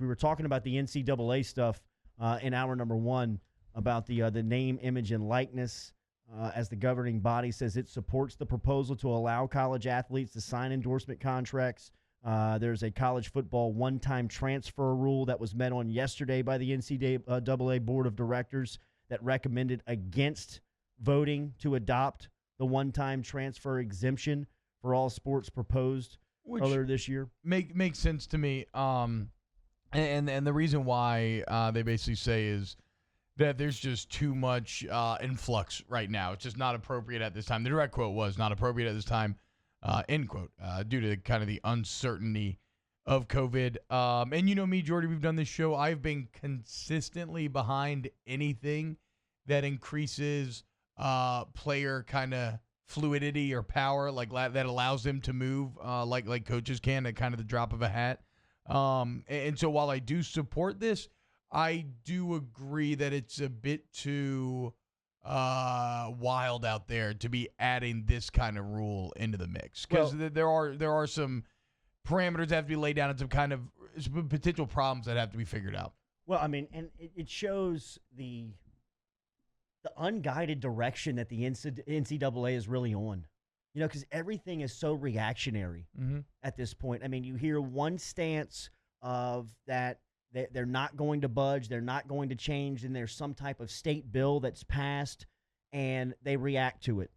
We were talking about the NCAA stuff in hour number one about the name, image, and likeness. As the governing body says, it supports the proposal to allow college athletes to sign endorsement contracts. There's a college football one-time transfer rule that was met on yesterday by the NCAA Board of Directors that recommended against voting to adopt the one-time transfer exemption for all sports proposed earlier this year. Makes sense to me. And the reason why they basically say is that there's just too much influx right now. It's just not appropriate at this time. The direct quote was not appropriate at this time, end quote, due to kind of the uncertainty of COVID. And you know me, Jordy, we've done this show. I've been consistently behind anything that increases player kind of fluidity or power, like that allows them to move like coaches can at kind of the drop of a hat. And so while I do support this, I do agree that it's a bit too wild out there to be adding this kind of rule into the mix, because there are some parameters that have to be laid down and some kind of potential problems that have to be figured out. Well, I mean, and it shows the unguided direction that the NCAA is really on. You know, because everything is so reactionary at this point. I mean, you hear one stance of that they're not going to budge, they're not going to change, and there's some type of state bill that's passed, and they react to it,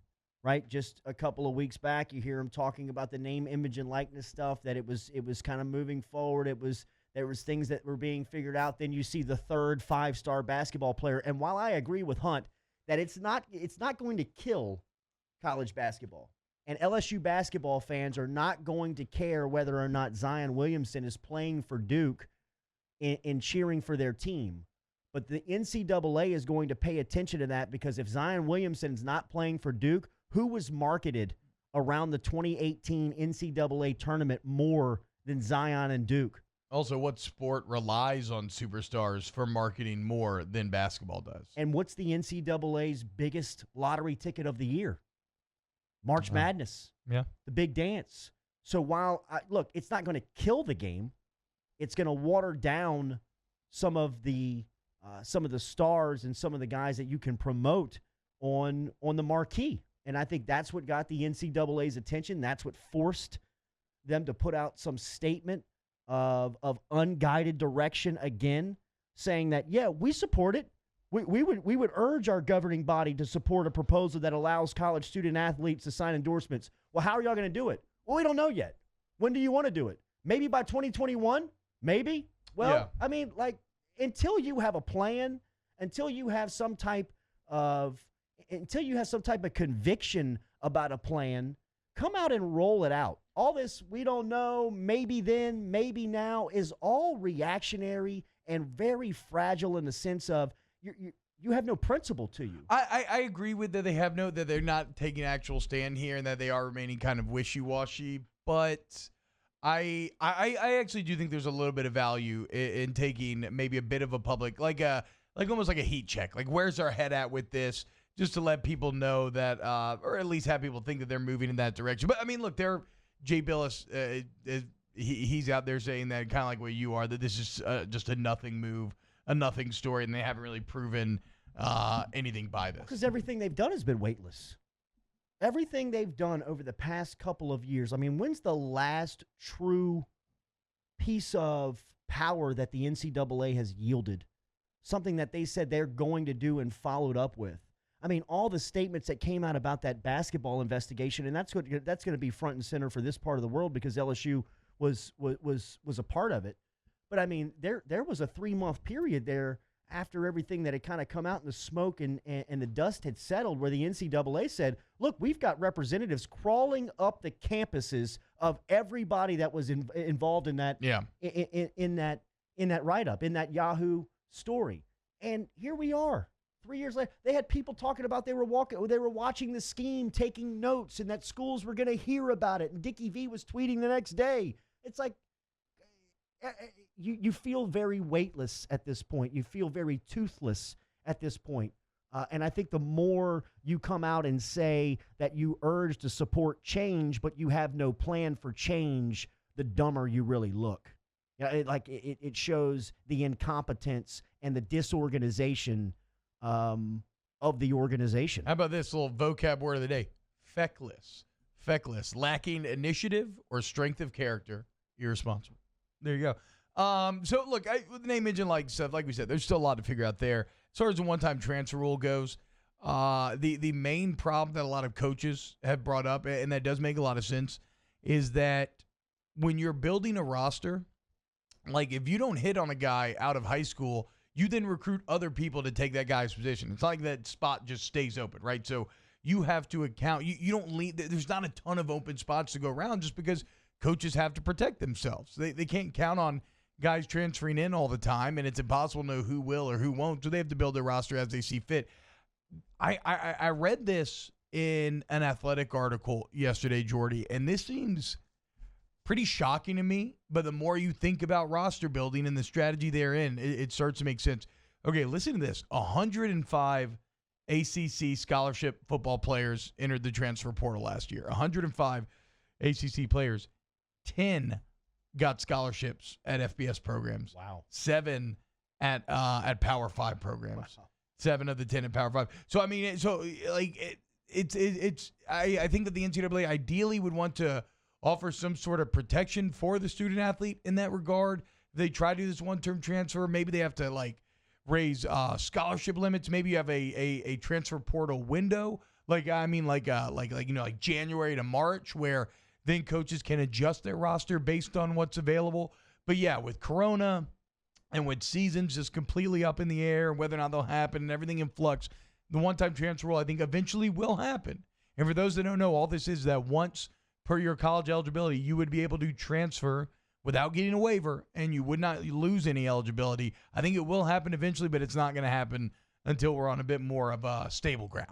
right? Just a couple of weeks back, you hear them talking about the name, image, and likeness stuff, that it was kind of moving forward. There was things that were being figured out. Then you see the third 5-star basketball player. And while I agree with Hunt that it's not going to kill college basketball, and LSU basketball fans are not going to care whether or not Zion Williamson is playing for Duke in cheering for their team. But the NCAA is going to pay attention to that, because if Zion Williamson's not playing for Duke, who was marketed around the 2018 NCAA tournament more than Zion and Duke? Also, what sport relies on superstars for marketing more than basketball does? And what's the NCAA's biggest lottery ticket of the year? March Madness. Yeah. The big dance. So while, look, it's not going to kill the game, it's going to water down some of the stars and some of the guys that you can promote on the marquee. And I think that's what got the NCAA's attention. That's what forced them to put out some statement of unguided direction again, saying that, yeah, we support it. We would urge our governing body to support a proposal that allows college student athletes to sign endorsements. Well, how are y'all going to do it? Well, we don't know yet. When do you want to do it? Maybe by 2021? Maybe. Well, yeah. I mean, like, until you have a plan, until you have some type of conviction about a plan, come out and roll it out. All this, we don't know, maybe then, maybe now, is all reactionary and very fragile in the sense of you have no principle to you. I agree with that that they're not taking an actual stand here and that they are remaining kind of wishy-washy, but I actually do think there's a little bit of value in taking maybe a bit of a public, like almost like a heat check. Like, where's our head at with this? Just to let people know that, or at least have people think that they're moving in that direction. But I mean, look, Jay Billis, he's out there saying that, kind of like what you are, that this is just a nothing move, a nothing story, and they haven't really proven anything by this. Because everything they've done has been weightless. Everything they've done over the past couple of years. I mean, when's the last true piece of power that the NCAA has yielded? Something that they said they're going to do and followed up with. I mean, all the statements that came out about that basketball investigation, and that's going to be front and center for this part of the world because LSU was a part of it. But I mean, there was a 3-month period there after everything that had kind of come out in the smoke and the dust had settled, where the NCAA said, look, we've got representatives crawling up the campuses of everybody that was involved in that, in that write-up, in that Yahoo story. And here we are. 3 years later, they had people talking about they were watching the scheme, taking notes, and that schools were going to hear about it. And Dickie V was tweeting the next day. It's like you feel very weightless at this point. You feel very toothless at this point. And I think the more you come out and say that you urge to support change, but you have no plan for change, the dumber you really look. Yeah, it shows the incompetence and the disorganization of the organization. How about this little vocab word of the day? Feckless. Feckless. Lacking initiative or strength of character. Irresponsible. There you go. So, look, with the name, image, and like stuff, like we said, there's still a lot to figure out there. As far as the one-time transfer rule goes, the main problem that a lot of coaches have brought up, and that does make a lot of sense, is that when you're building a roster, like if you don't hit on a guy out of high school, you then recruit other people to take that guy's position. It's not like that spot just stays open, right? So you have to account. You don't leave. There's not a ton of open spots to go around just because coaches have to protect themselves. They can't count on guys transferring in all the time, and it's impossible to know who will or who won't. So they have to build their roster as they see fit. I read this in an Athletic article yesterday, Jordy, and this seems pretty shocking to me, but the more you think about roster building and the strategy therein, it starts to make sense. Okay, listen to this. 105 ACC scholarship football players entered the transfer portal last year. 105 ACC players. 10 got scholarships at FBS programs. Wow. 7 at Power 5 programs. Wow. 7 of the 10 at Power 5. So, I mean, I think that the NCAA ideally would want to offer some sort of protection for the student athlete in that regard. If they try to do this one-term transfer, maybe they have to raise scholarship limits. Maybe you have a transfer portal window, like January to March, where then coaches can adjust their roster based on what's available. But yeah, with Corona and with seasons just completely up in the air, whether or not they'll happen and everything in flux, the one-time transfer rule I think eventually will happen. And for those that don't know, all this is that once per your college eligibility, you would be able to transfer without getting a waiver, and you would not lose any eligibility. I think it will happen eventually, but it's not going to happen until we're on a bit more of a stable ground.